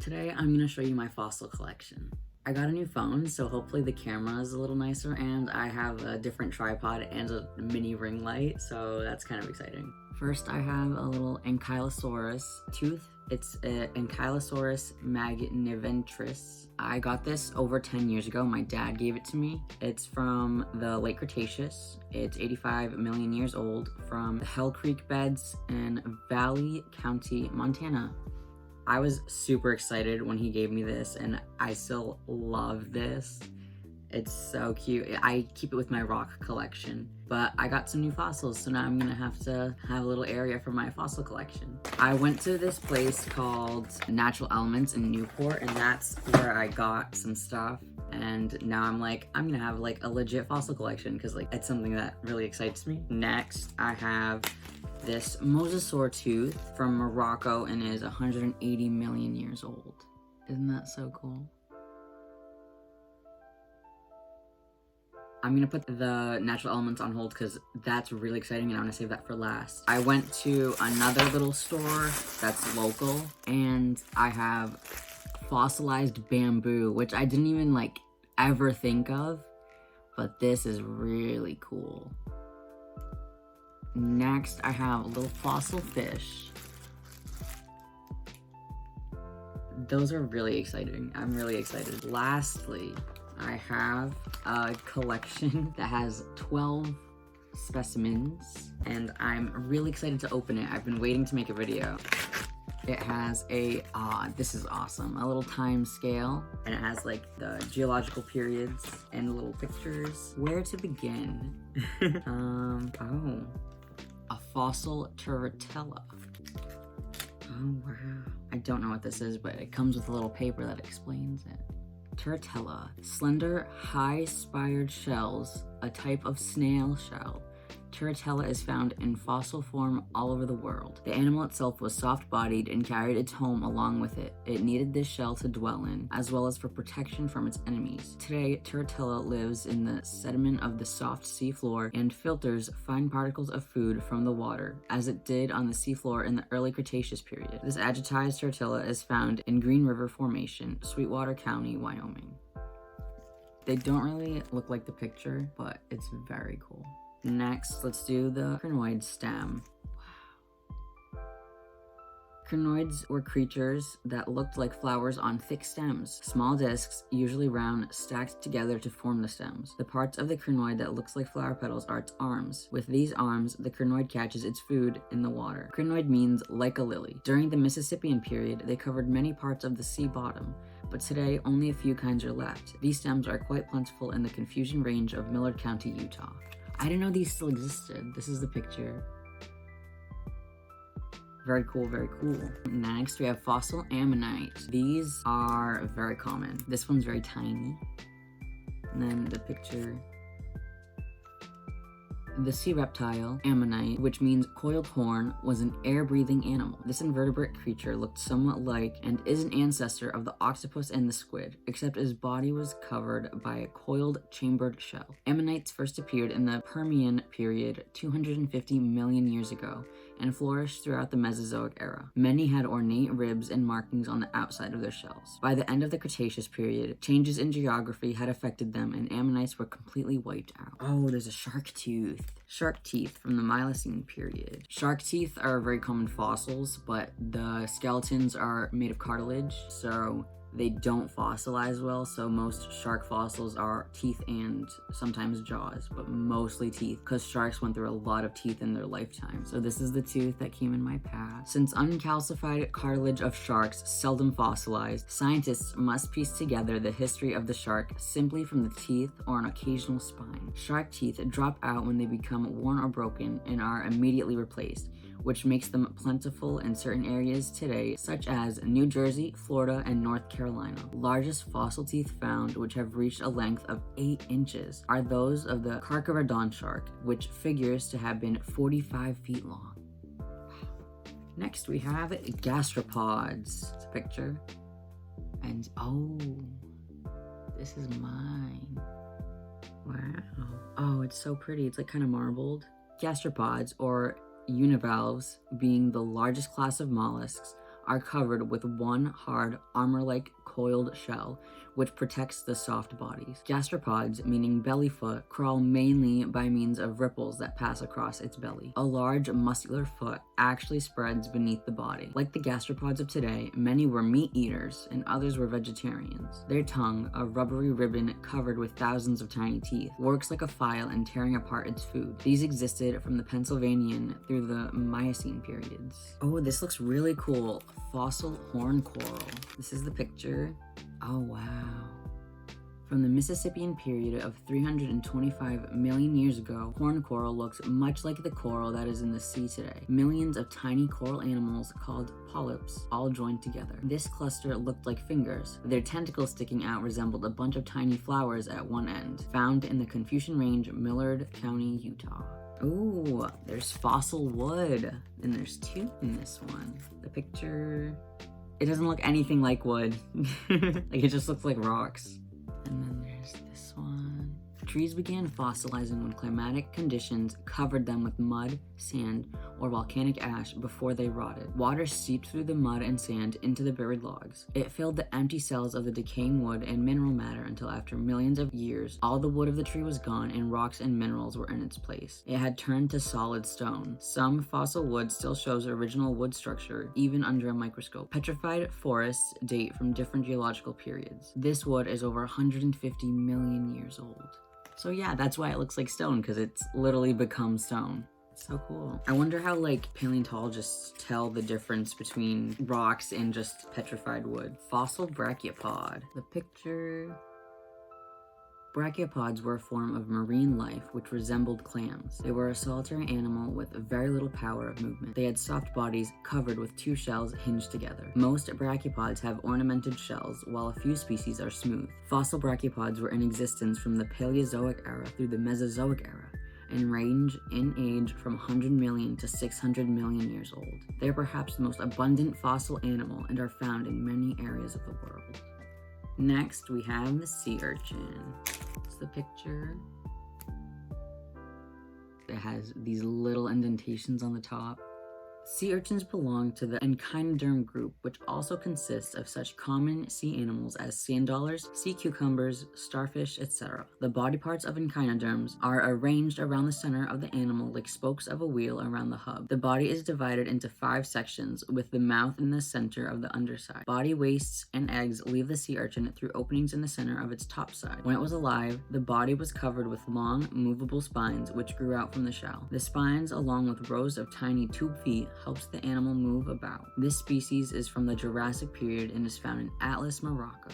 Today I'm going to show you my fossil collection. I got a new phone, so hopefully the camera is a little nicer, and I have a different tripod and a mini ring light, so that's kind of exciting. First I have a little Ankylosaurus Tooth. It's an Ankylosaurus Magnifice. I got this over 10 years ago. My dad gave it to me. It's from the late Cretaceous. It's 85 million years old, from the Hell Creek beds in Valley County, Montana. I was super excited when he gave me this, and I still love this. It's so cute. I keep it with my rock collection, but I got some new fossils, so now I'm gonna have to have a little area for my fossil collection. I went to this place called Natural Elements in Newport, and that's where I got some stuff. And now I'm gonna have like a legit fossil collection, because like it's something that really excites me. Next, I have this Mosasaur Tooth from Morocco and is 180 million years old. Isn't that so cool? I'm gonna put the natural elements on hold because that's really exciting and I wanna save that for last. I went to another little store that's local, and I have fossilized bamboo, which I didn't even like ever think of, but this is really cool. Next, I have a little fossil fish. Those are really exciting. I'm really excited. Lastly, I have a collection that has 12 specimens, and I'm really excited to open it. I've been waiting to make a video. It has a, this is awesome, a little time scale, and it has like the geological periods and little pictures. Where to begin? A fossil Turtella. Oh wow. I don't know what this is, but it comes with a little paper that explains it. Turtella, slender, high-spired shells, a type of snail shell. Turtella is found in fossil form all over the world. The animal itself was soft-bodied and carried its home along with it. It needed this shell to dwell in, as well as for protection from its enemies. Today, Turtella lives in the sediment of the soft seafloor and filters fine particles of food from the water, as it did on the seafloor in the early Cretaceous period. This agitized Turtella is found in Green River Formation, Sweetwater County, Wyoming. They don't really look like the picture, but it's very cool. Next, let's do the Cranoid Stem. Wow. Cranoids were creatures that looked like flowers on thick stems. Small discs, usually round, stacked together to form the stems. The parts of the cranoid that looks like flower petals are its arms. With these arms, the cranoid catches its food in the water. Cranoid means like a lily. During the Mississippian period, they covered many parts of the sea bottom, but today only a few kinds are left. These stems are quite plentiful in the Confusion Range of Millard County, Utah. I didn't know these still existed. This is the picture. Very cool, very cool. Next, we have fossil ammonite. These are very common. This one's very tiny. And then the picture. The sea reptile, ammonite, which means coiled horn, was an air-breathing animal. This invertebrate creature looked somewhat like and is an ancestor of the octopus and the squid, except his body was covered by a coiled, chambered shell. Ammonites first appeared in the Permian period 250 million years ago and flourished throughout the Mesozoic era. Many had ornate ribs and markings on the outside of their shells. By the end of the Cretaceous period, changes in geography had affected them and ammonites were completely wiped out. Oh, there's a shark tooth. Shark teeth from the Miocene period. Shark teeth are very common fossils, but the skeletons are made of cartilage, so they don't fossilize well, so most shark fossils are teeth and sometimes jaws, but mostly teeth, because sharks went through a lot of teeth in their lifetime. So this is the tooth that came in my path. Since uncalcified cartilage of sharks seldom fossilized, scientists must piece together the history of the shark simply from the teeth or an occasional spine. Shark teeth drop out when they become worn or broken and are immediately replaced, which makes them plentiful in certain areas today, such as New Jersey, Florida, and North Carolina. Largest fossil teeth found, which have reached a length of 8 inches, are those of the Carcharodon shark, which figures to have been 45 feet long. Next, we have gastropods. It's a picture. And oh, this is mine. Wow. Oh, it's so pretty. It's like kind of marbled. Gastropods, or univalves, being the largest class of mollusks, are covered with one hard, armor-like coiled shell, which protects the soft bodies. Gastropods, meaning belly foot, crawl mainly by means of ripples that pass across its belly. A large, muscular foot actually spreads beneath the body. Like the gastropods of today, many were meat eaters and others were vegetarians. Their tongue, a rubbery ribbon covered with thousands of tiny teeth, works like a file in tearing apart its food. These existed from the Pennsylvanian through the Miocene periods. Oh, this looks really cool. Fossil horn coral. This is the picture. Oh, wow. From the Mississippian period of 325 million years ago, horn coral looks much like the coral that is in the sea today. Millions of tiny coral animals called polyps all joined together. This cluster looked like fingers. Their tentacles sticking out resembled a bunch of tiny flowers at one end, found in the Confucian Range, Millard County, Utah. Ooh, there's fossil wood, and there's two in this one. The picture... It doesn't look anything like wood. Like, it just looks like rocks. And then there's this one. Trees began fossilizing when climatic conditions covered them with mud, sand, or volcanic ash before they rotted. Water seeped through the mud and sand into the buried logs. It filled the empty cells of the decaying wood and mineral matter until after millions of years, all the wood of the tree was gone and rocks and minerals were in its place. It had turned to solid stone. Some fossil wood still shows original wood structure, even under a microscope. Petrified forests date from different geological periods. This wood is over 150 million years old. So yeah, that's why it looks like stone, because it's literally become stone. It's so cool. I wonder how, like, paleontologists tell the difference between rocks and just petrified wood. Fossil brachiopod. The picture... Brachiopods were a form of marine life which resembled clams. They were a solitary animal with very little power of movement. They had soft bodies covered with two shells hinged together. Most brachiopods have ornamented shells, while a few species are smooth. Fossil brachiopods were in existence from the Paleozoic era through the Mesozoic era, and range in age from 100 million to 600 million years old. They are perhaps the most abundant fossil animal and are found in many areas of the world. Next, we have the sea urchin. It's the picture. It has these little indentations on the top. Sea urchins belong to the Echinoderm group, which also consists of such common sea animals as sand dollars, sea cucumbers, starfish, etc. The body parts of echinoderms are arranged around the center of the animal like spokes of a wheel around the hub. The body is divided into 5 sections, with the mouth in the center of the underside. Body wastes and eggs leave the sea urchin through openings in the center of its top side. When it was alive, the body was covered with long, movable spines which grew out from the shell. The spines, along with rows of tiny tube feet, helps the animal move about. This species is from the Jurassic period and is found in Atlas, Morocco.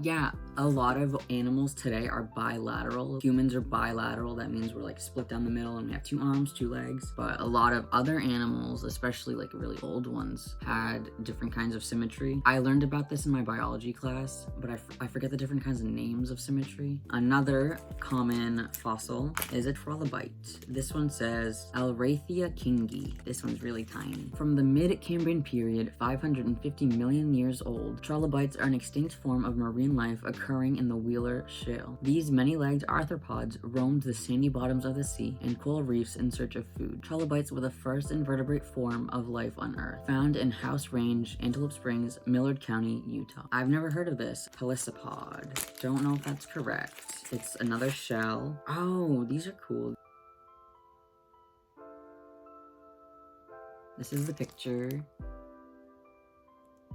Yeah, a lot of animals today are bilateral. Humans are bilateral. That means we're like split down the middle and we have 2 arms, 2 legs. But a lot of other animals, especially like really old ones, had different kinds of symmetry. I learned about this in my biology class, but I forget the different kinds of names of symmetry. Another common fossil is a Trilobite. This one says Alrathia kingi. This one's really tiny. From the mid-Cambrian period, 550 million years old, Trilobites are an extinct form of marine life occurring in the Wheeler Shale. These many-legged arthropods roamed the sandy bottoms of the sea and coral reefs in search of food. Trilobites were the first invertebrate form of life on Earth, found in House Range, Antelope Springs, Millard County, Utah. I've never heard of this. Pelisopod. Don't know if that's correct. It's another shell. Oh, these are cool. This is the picture.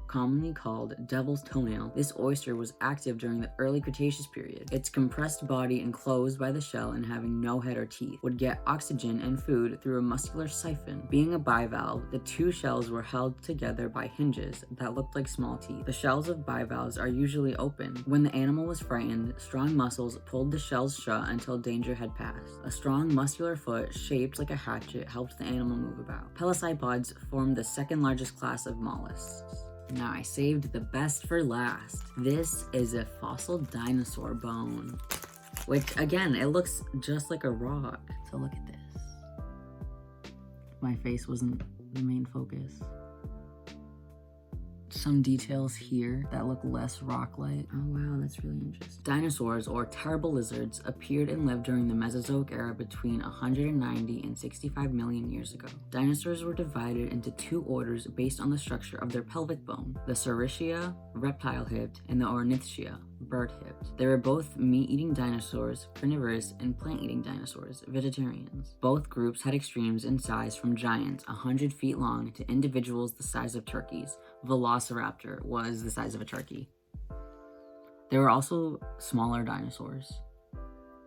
Commonly called devil's toenail, this oyster was active during the early Cretaceous period. Its compressed body, enclosed by the shell and having no head or teeth, would get oxygen and food through a muscular siphon. Being a bivalve, the 2 shells were held together by hinges that looked like small teeth. The shells of bivalves are usually open. When the animal was frightened, strong muscles pulled the shells shut until danger had passed. A strong muscular foot shaped like a hatchet helped the animal move about. Pelecypods formed the 2nd largest class of mollusks. Now I saved the best for last. This is a fossil dinosaur bone, which again, it looks just like a rock. So look at this. My face wasn't the main focus. some details here that look less rock-like. Oh wow, that's really interesting. Dinosaurs, or terrible lizards, appeared and lived during the Mesozoic era between 190 and 65 million years ago. Dinosaurs were divided into two orders based on the structure of their pelvic bone: the Saurischia, reptile-hipped, and the Ornithischia, bird-hipped. They were both meat-eating dinosaurs, carnivorous, and plant-eating dinosaurs, vegetarians. Both groups had extremes in size, from giants 100 feet long to individuals the size of turkeys. Velociraptor was the size of a turkey. There were also smaller dinosaurs.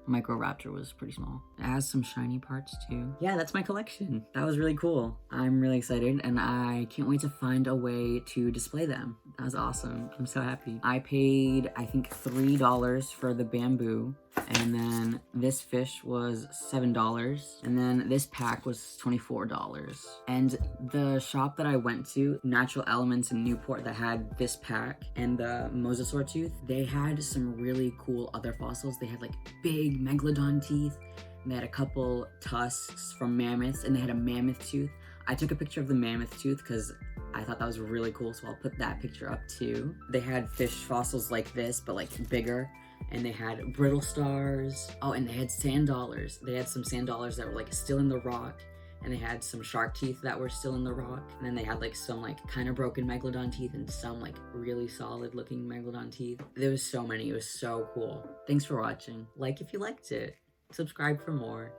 Microraptor was pretty small. It has some shiny parts too. Yeah, that's my collection. That was really cool. I'm really excited and I can't wait to find a way to display them. That was awesome. I'm so happy. I paid, I think, $3 for the bamboo, and then this fish was $7, and then this pack was $24. And the shop that I went to, Natural Elements in Newport, that had this pack and the Mosasaur Tooth, they had some really cool other fossils. They had like big megalodon teeth, and they had a couple tusks from mammoths, and they had a mammoth tooth. I took a picture of the mammoth tooth because I thought that was really cool, so I'll put that picture up too. They had fish fossils like this, but like bigger. And they had brittle stars. Oh, and they had sand dollars. They had some sand dollars that were like still in the rock. And they had some shark teeth that were still in the rock. And then they had like some like kind of broken megalodon teeth and some like really solid looking megalodon teeth. There was so many. It was so cool. Thanks for watching. Like if you liked it. Subscribe for more.